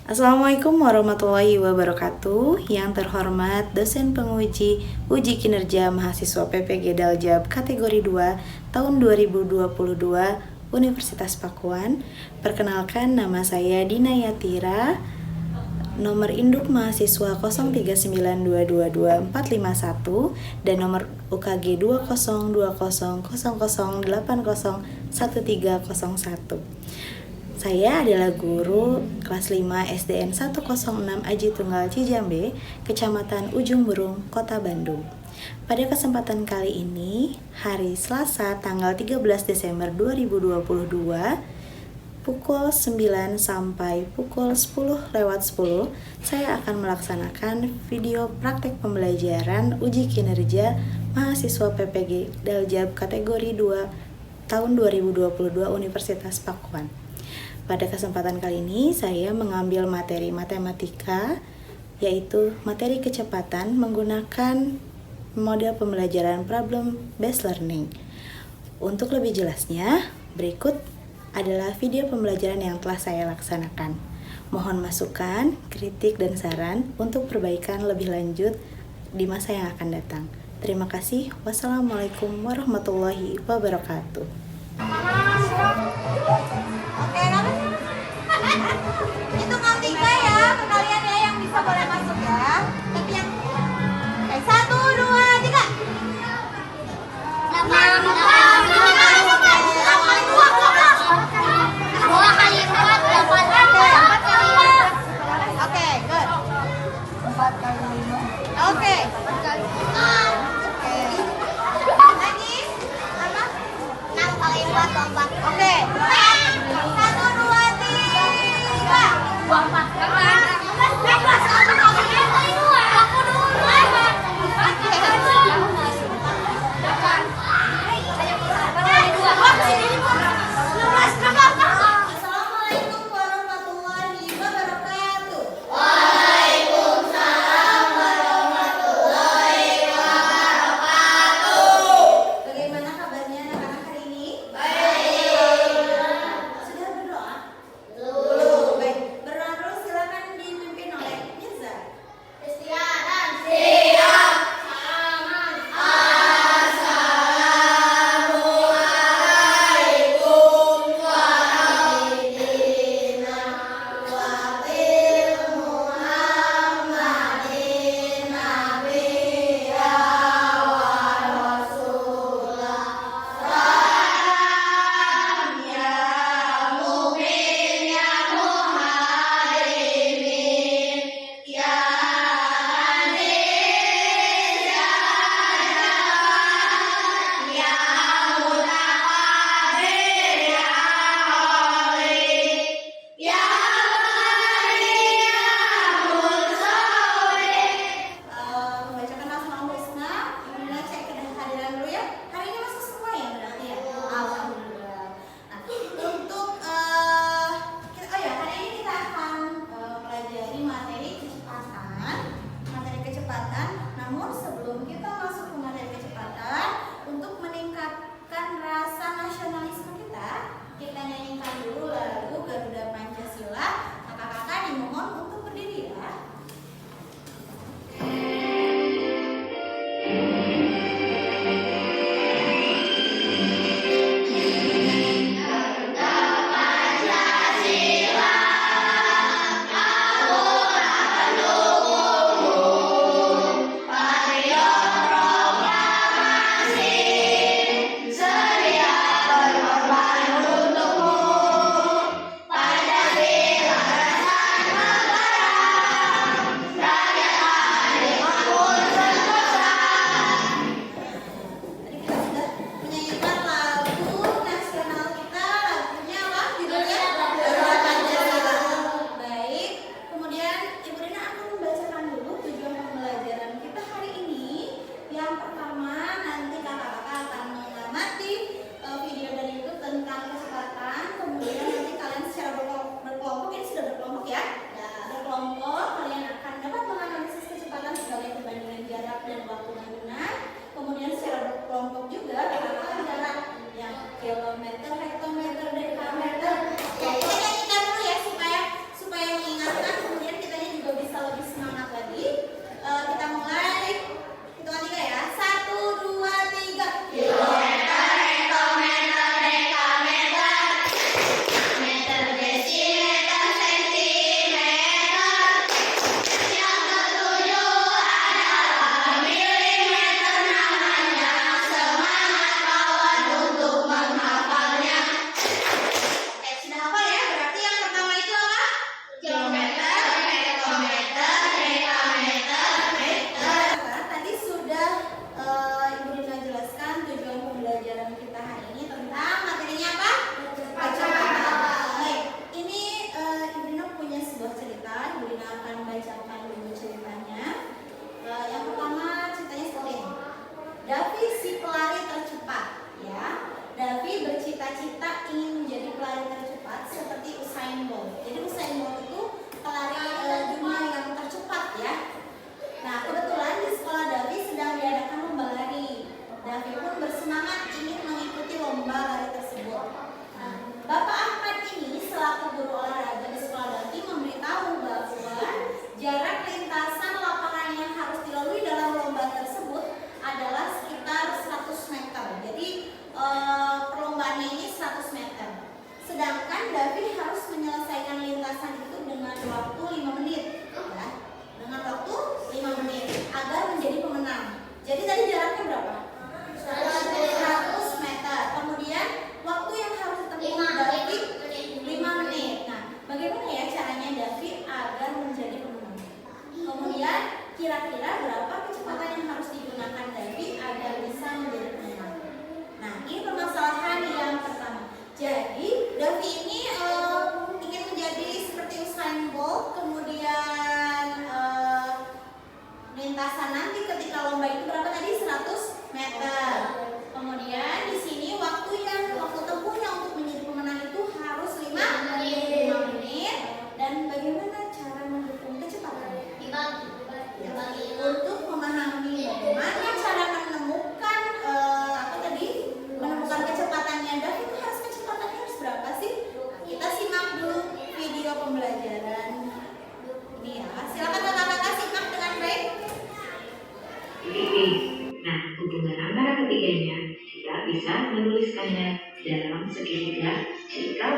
Assalamualaikum warahmatullahi wabarakatuh. Yang terhormat dosen penguji uji kinerja mahasiswa PPG Daljab kategori 2 tahun 2022 Universitas Pakuan. Perkenalkan, nama saya Dina Yatira. Nomor induk mahasiswa 0392222451 dan nomor UKG 202000801301. Saya adalah guru kelas 5 SDN 106 Aji Tunggal Cijambe, Kecamatan Ujung Berung, Kota Bandung. Pada kesempatan kali ini, hari Selasa tanggal 13 Desember 2022, pukul 9 sampai pukul 10:10, saya akan melaksanakan video praktek pembelajaran uji kinerja mahasiswa PPG Daljab kategori 2 tahun 2022 Universitas Pakuan. Pada kesempatan kali ini, saya mengambil materi matematika, yaitu materi kecepatan menggunakan model pembelajaran problem based learning. Untuk lebih jelasnya, berikut adalah video pembelajaran yang telah saya laksanakan. Mohon masukan, kritik, dan saran untuk perbaikan lebih lanjut di masa yang akan datang. Terima kasih. Wassalamualaikum warahmatullahi wabarakatuh. Oke, hitungan 3 ya, ke kalian ya yang bisa boleh masuk ya. Tapi yang 1, 2, 3. 2 kali 4, 8. Oke, good. 4 kali 5. Oke. Lagi? Apa? 6 kali 4, 8.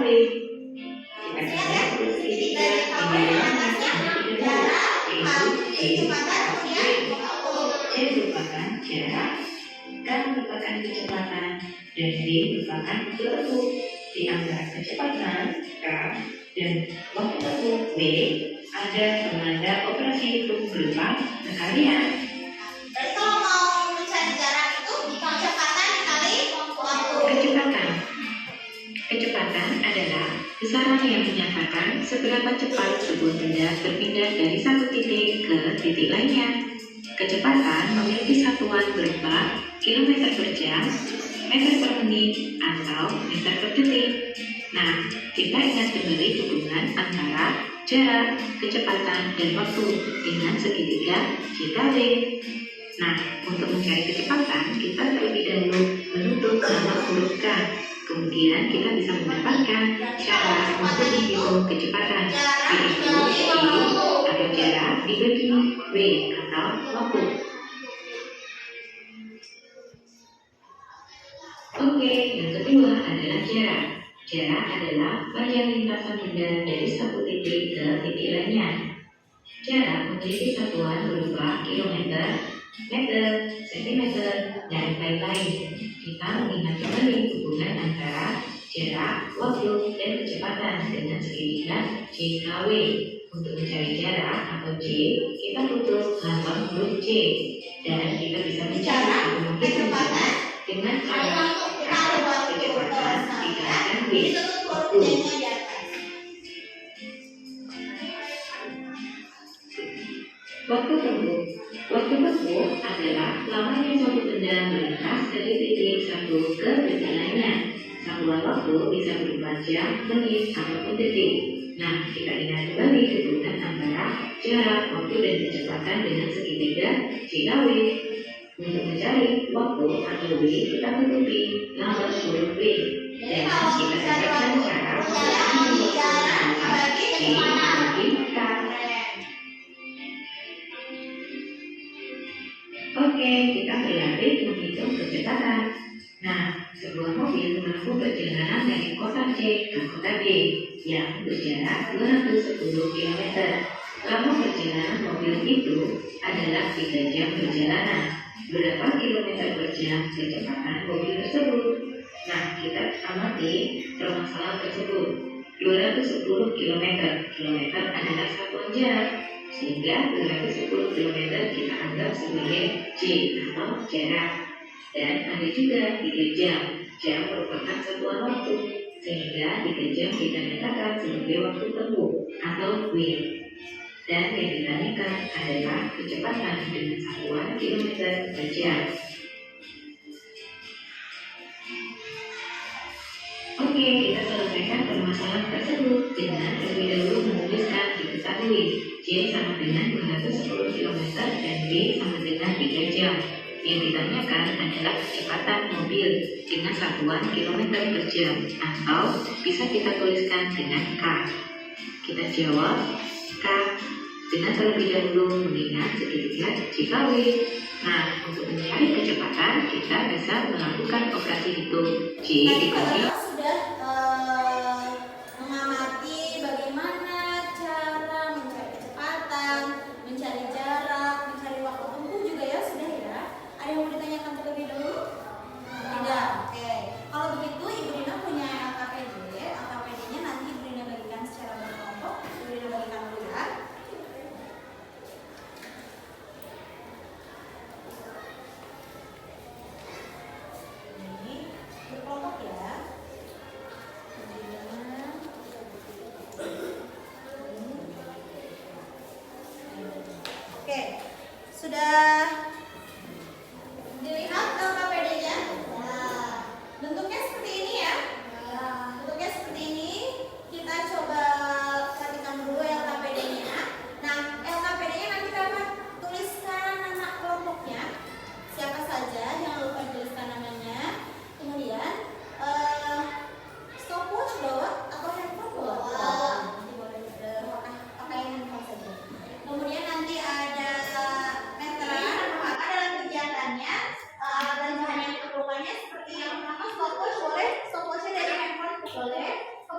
JKW. Kita catat segitiga yang atasnya jarak, kecepatan, kemudian waktu. C merupakan jarak, K merupakan kecepatan, dan D merupakan waktu. Di antara kecepatan K dan waktu tempuh W ada penanda operasi hitung berupa kekalian. Jadi kalau mau mencari jarak itu kecepatan dikali waktu. Kecepatan adalah besaran yang menyatakan seberapa cepat sebuah benda berpindah dari satu titik ke titik lainnya. Kecepatan memiliki satuan berupa kilometer per jam, meter per menit, atau meter per detik. Nah, kita ingat kembali hubungan antara jarak, kecepatan, dan waktu dengan segitiga JKW. Nah, untuk mencari kecepatan, kita terlebih dahulu menutup nama huruf K. Kemudian kita bisa mendapatkan cara untuk menghitung kecepatan, yaitu I atau jarak dibagi W atau waktu. Oke, yang kedua adalah jarak. Jarak adalah panjang lintasan benda dari satu titik ke titik lainnya. Jarak memiliki satuan berupa kilometer, meter, sentimeter, dan lain-lain. Kita mengingat kembali hubungan antara jarak, waktu, dan kecepatan dengan segitiga JKW. Untuk mencari jarak atau J, kita butuh lambang huruf J, dan kita bisa mencari atau menghitung jarak dengan cara kecepatan dikalikan W, waktu. Waktu tempuh. Waktu tempuh adalah lamanya suatu benda melintas dari titik satu ke titik lainnya. Satuan waktu bisa berupa jam, menit, ataupun detik. Nah, kita ingat kembali hubungan antara jarak, waktu, dan kecepatan dengan segitiga JKW. Untuk mencari waktu atau W, kita tutupi lambang huruf W. Dan kita dapatkan cara untuk jarak dibagi K. Oke, kita berlatih menghitung kecepatan. Nah, sebuah mobil menempuh perjalanan dari kota C ke kota D yang berjarak 210 km. Lama perjalanan mobil itu adalah 3 jam perjalanan. Berapa kilometer per jam kecepatan mobil tersebut? Nah, kita amati permasalahan tersebut. 210 km. Kilometer adalah satuan jarak. Sehingga 210 km kita anggap sebagai J atau jarak. Dan ada juga 3 jam. Jam merupakan satuan waktu. Sehingga 3 jam kita nyatakan sebagai waktu tempuh atau W. Dan yang ditanyakan adalah kecepatan dengan satuan kilometer per jam. Oke, kita selesaikan permasalahan tersebut dengan terlebih dahulu menuliskan diketahui J sama dengan 210 km dan B sama dengan 3 jam. Yang ditanyakan adalah kecepatan mobil dengan satuan kilometer per jam, atau bisa kita tuliskan dengan K. Kita jawab K dengan terlebih dahulu mengingat segitiga JKW. Nah, untuk mencari kecepatan kita bisa melakukan operasi hitung J dibagi. Sudah mengamati bagaimana cara mencari kecepatan, mencari jarak, mencari waktu tempuh juga ya, sudah ya. Ada yang mau ditanyakan terlebih dahulu? Tidak. Oke. Kalau begitu Ibu Rina punya LKPD. LKPD-nya nanti Ibu Rina bagikan secara berkelompok. Ibu Rina bagikan dulu ya. Ini berkelompok ya.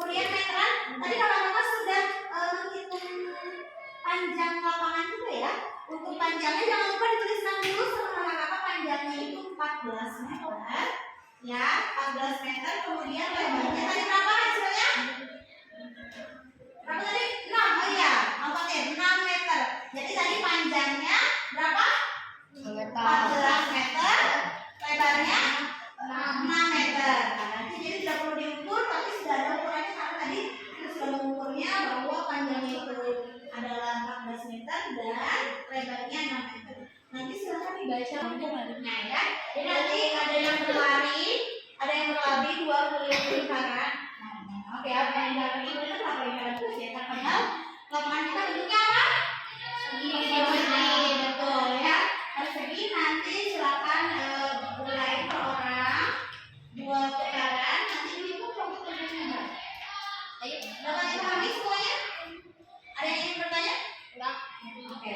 Kemudian meteran, tadi kakak-kakak sudah menghitung panjang lapangan juga ya. Untuk panjangnya jangan lupa dituliskan dulu sama kakak-kakak, panjangnya itu 14 meter. Ya, 14 meter. Kemudian lebarnya tadi berapa hasilnya? Berapa tadi? 6. Oh iya, 6 meter. Jadi tadi panjangnya berapa? 14 meter. Lebarnya 6 meter. Nah, nanti jadi tidak perlu diukur, tapi sudah ada ukurannya karena tadi kita sudah mengukurnya bahwa panjangnya itu adalah 14 meter dan lebarnya 6 meter. Nanti silahkan dibaca bentuknya ya. Jadi nanti ada yang berlari, ada yang berlari 2 lingkaran. Oke, apa yang dalam itu apa lingkaran terus ya? Karena lapangan kita bentuknya apa? Segini, betul ya. Persegi nanti silakan mulai per orang 2 putaran. Nanti dihitung untuk bentuknya. Ayo, dapat dipahami semuanya? Ada yang ingin bertanya? Enggak. Oke.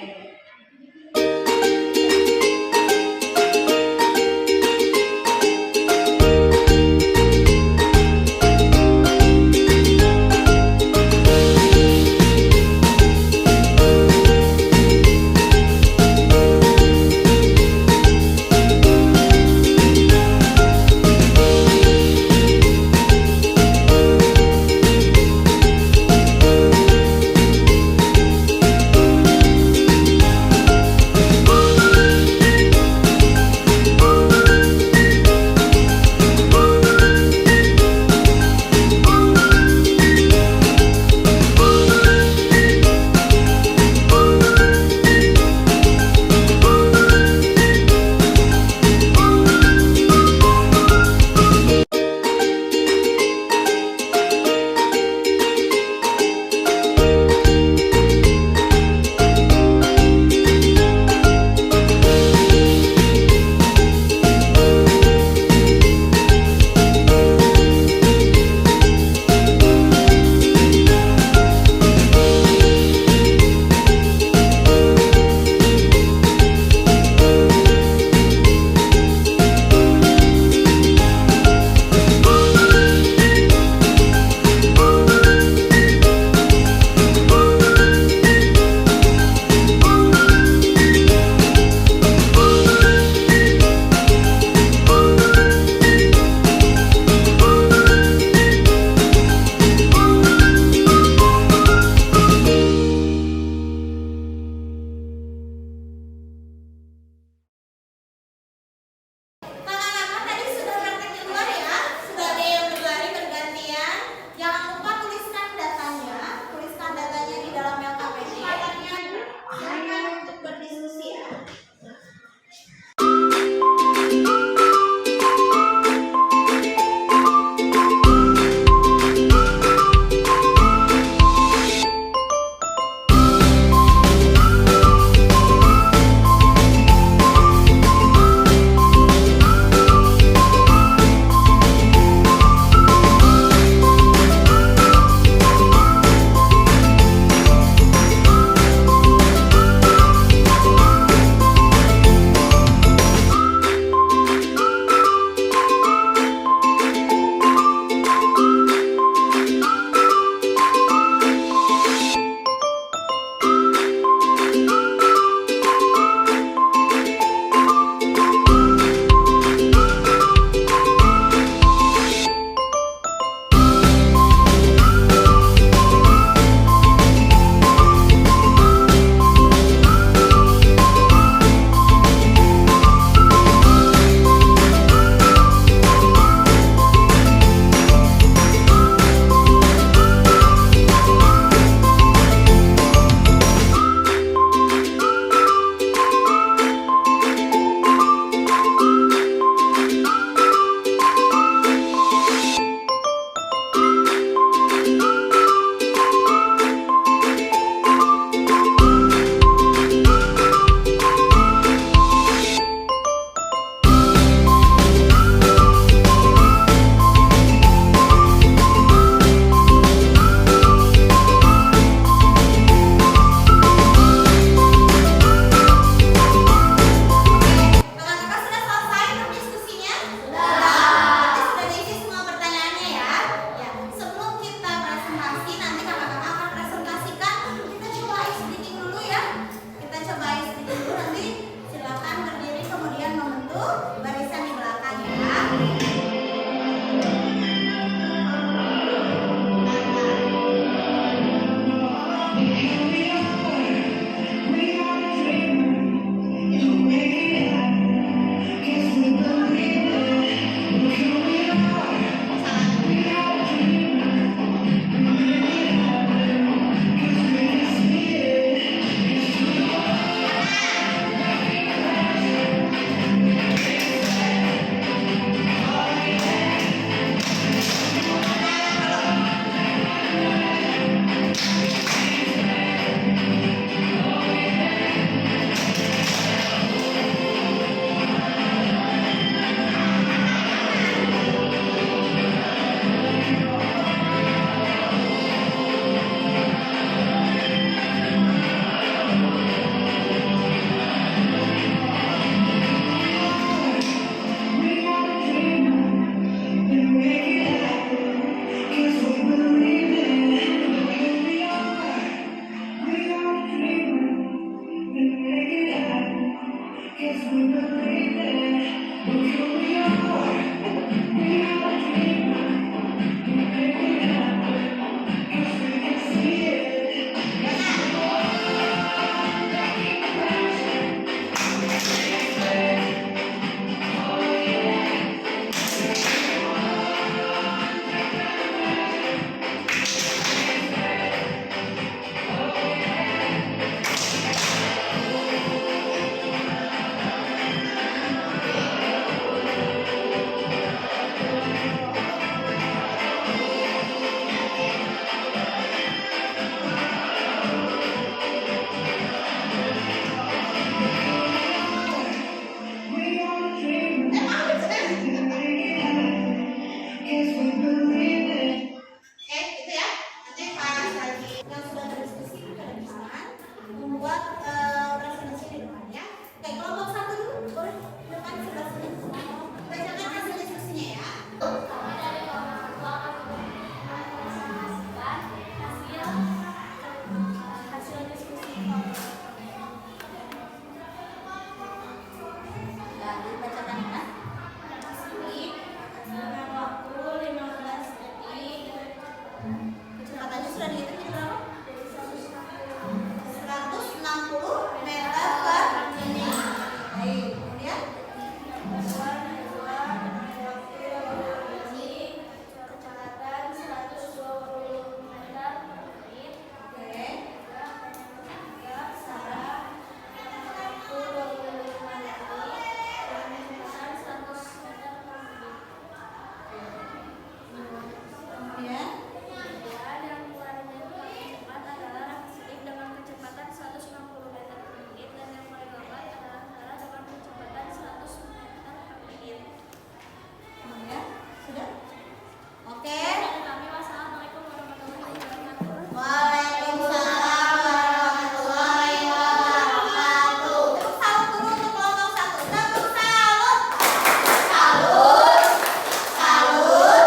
buat presentasi di depan ya. Oke, kelompok 1 dulu, boleh depan sebelah sini. Bacakan hasil diskusinya ya. Hasil diskusi dan dibacakan ya. Di sini dengan waktu 15 detik. Kecepatannya sudah dihitung jadi berapa? 160 meter per menit. Baik, kemudian kecepatan 120 meter per menit. oke. Sarah waktu 25 detik dan kecepatan 100 meter per menit. Kemudian Kemudian yang paling cepat adalah Rakasiti dengan kecepatan 160 meter per menit dan yang paling lambat adalah Sarah dengan kecepatan 100 meter per menit. kemudian sudah? Oke. Dan kami wassalamualaikum warahmatullahi wabarakatuh. Waalaikumsalam warahmatullahi wabarakatuh. Tepuk salut dulu untuk kelompok 1. Tepuk salut. Salut. Salut.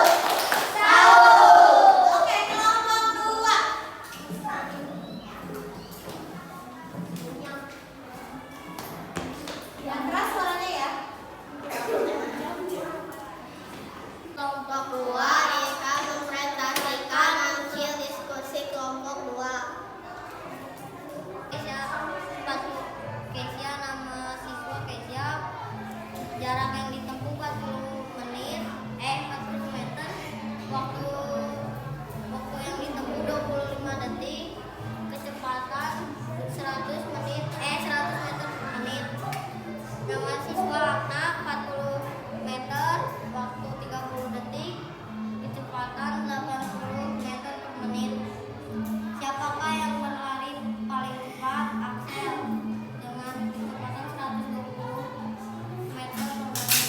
Salut. Oke, kelompok 2. Yang keras suaranya ya. Kelompok 2 akan mempresentasikan hasil diskusi kelompok 2. Kesia nama siswa Kesia, jarak yang ditempuh 40 meter, waktu yang ditempuh 25 detik, kecepatan 100 meter per menit. Nama siswa Akna 40 meter, waktu 30 detik, kecepatan 80 meter per menit. Siapakah yang berlari paling cepat? Axel dengan kecepatan 120 meter per menit.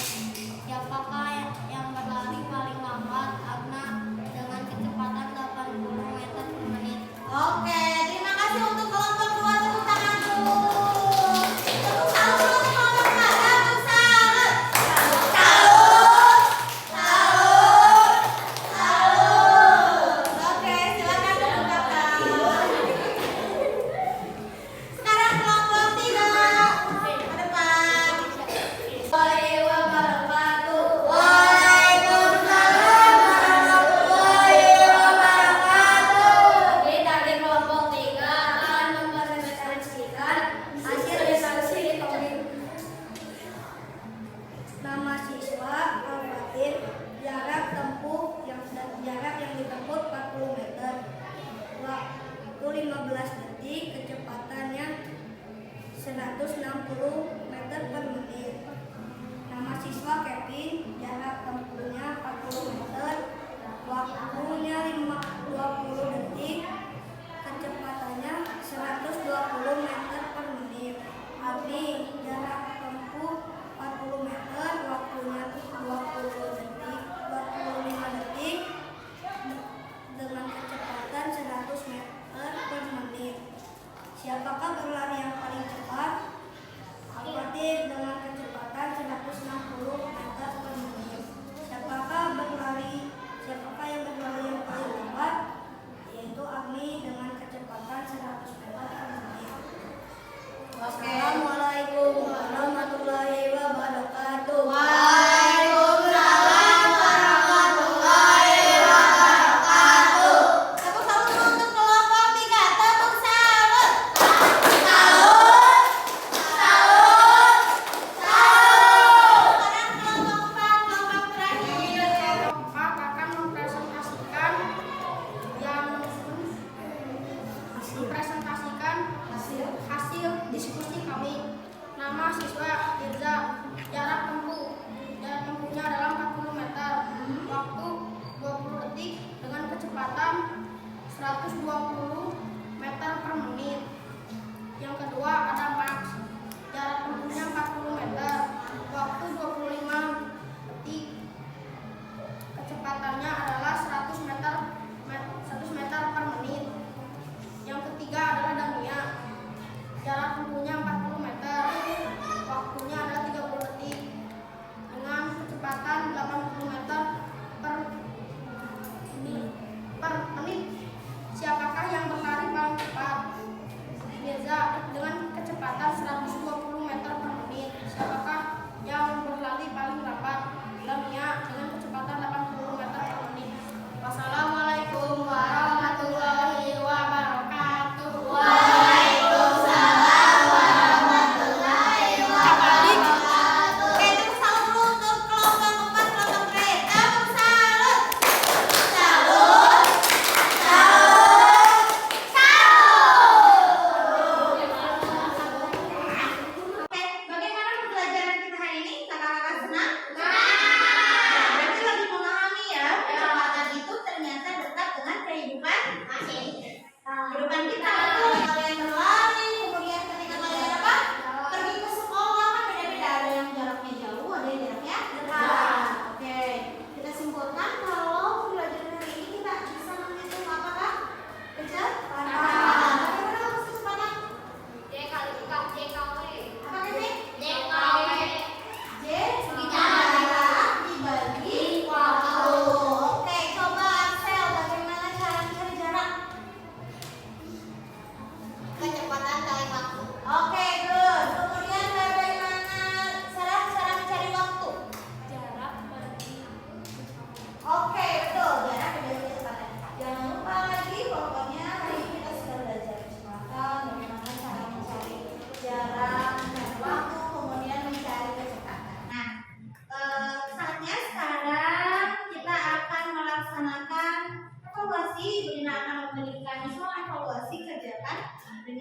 Siapakah yang berlari paling lambat? Agna dengan kecepatan 80 meter per menit. Oke, terima kasih untuk kelompok 2. Tepuk tangan dulu. Tepuk salut dulu untuk kelompok 2. Tepuk salut. Salut. Salut. Salut. Oke, silakan duduk kakak. Sekarang kelompok 3. Ke depan. Waalaikumsalam warahmatullahi wabarakatuh. Kita di kelompok 3 akan mempresentasikan hasil diskusi kelompok. Nama siswa Al-Fatir, jarak yang ditempuh 40 meter, waktu 15 detik, kecepatannya 160 meter per menit. Nama siswa Kevin, jarak tempuhnya 40 meter, waktunya 20 detik, kecepatannya 120 meter per menit. Abdi, jarak tempuh 40 meter, waktunya 25 detik, dengan kecepatan 100 meter per menit. Siapakah berlari yang paling cepat? Al-Fatih dengan kecepatan 160 meter per menit. Siapakah yang berlari yang paling lambat? Yaitu Agni dengan kecepatan 100 meter per menit. Wassalamualaikum warahmatullahi wabarakatuh. Waalaikumsalam warahmatullahi wabarakatuh. Tepuk salut dulu untuk kelompok 3. Tepuk salut. Salut. Salut. Salut. Sekarang kelompok 4, kelompok terakhir. Kelompok 4 akan mempresentasikan hasil diskusi kami. Nama siswa Irza, jarak tempuhnya adalah 40 meter, waktu 20 detik dengan kecepatan 120 meter per menit. Yang kedua ada Max, jarak tempuhnya 40 meter, waktu 25 detik, kecepatannya adalah 100 meter per menit. Yang ketiga adalah Dania,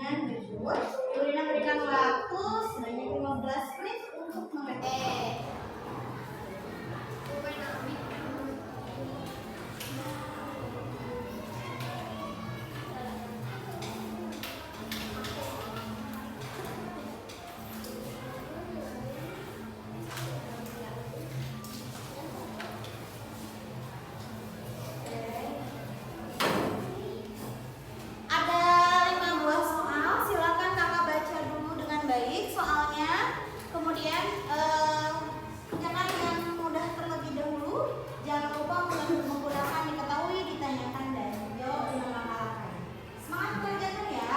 dengan jujur. Ibu Rina berikan waktu sebanyak 15 menit untuk mengetik. Ada 5 buah soal, silakan kakak baca dulu dengan baik soalnya. Kemudian kerjakan dengan mudah terlebih dahulu. Jangan lupa menggunakan diketahui, ditanyakan, dan jawab dengan langkah-langkah. Semangat mengerjakan ya.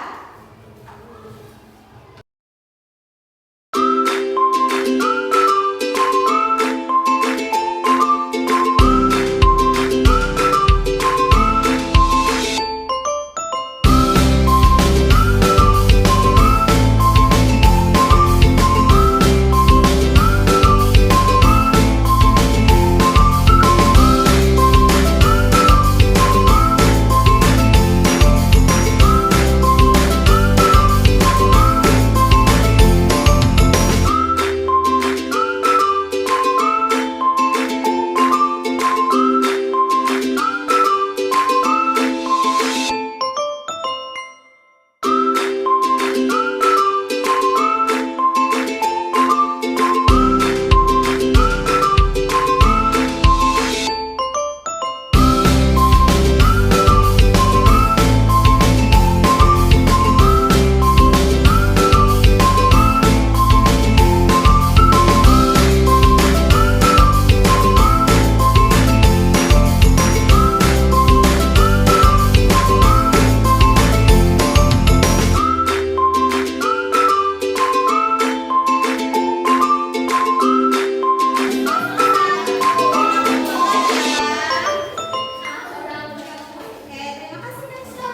Oke, terima kasih Nesa.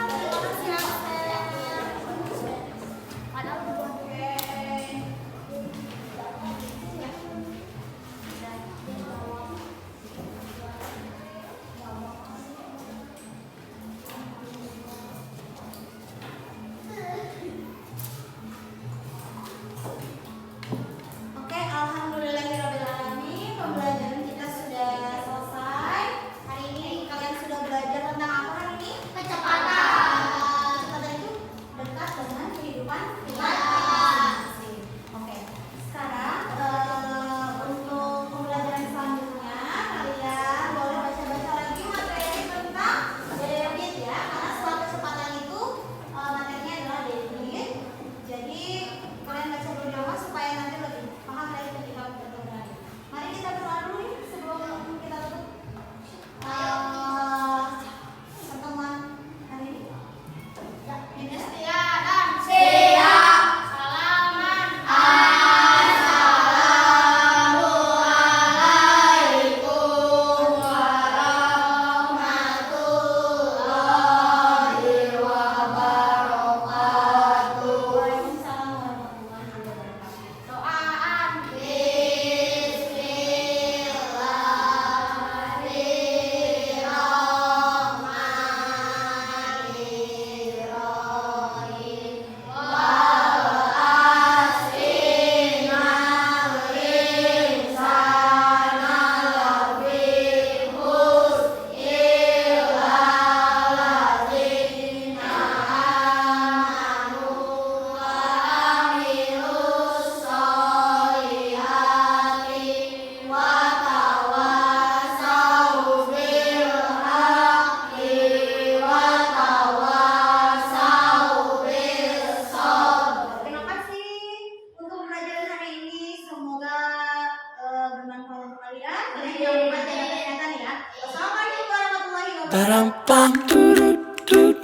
Terima kasih Aksen. Oke. Oke, alhamdulillahirrahmanirrahim. Pembelajaran kita sudah selesai. Hari ini kalian sudah belajar tentang apa hari ini? Kecepatan. Kecepatan itu dekat dengan kehidupan kita. Oke, sekarang untuk pembelajaran selanjutnya kalian boleh baca-baca lagi materi tentang debit ya. Karena setelah kecepatan itu materinya adalah debit. Jadi kalian baca dulu di rumah supaya nanti lebih paham dari ketika bertemu lagi. Mari kita berdoa dulu nih sebelum kita tutup pertemuan hari ini. Ini setia dan siap. Salaman. Assalamualaikum warahmatullahi wabarakatuh. Waalaikumsalam warahmatullahi wabarakatuh. Doaan. Bismillahirrahmanirrahim. Wal asri innal insana lafi khusr illa allazina amanu wa amilus solihati wa tawassaw bil haqqi wa tawassaw bis sabr. Terima kasih untuk pelajaran hari ini. Semoga bermanfaat untuk kalian. Kalian jangan lupa jaga kesehatan ya. Wassalamualaikum warahmatullahi wabarakatuh. Ba-dum-bum, doo-doo-doo.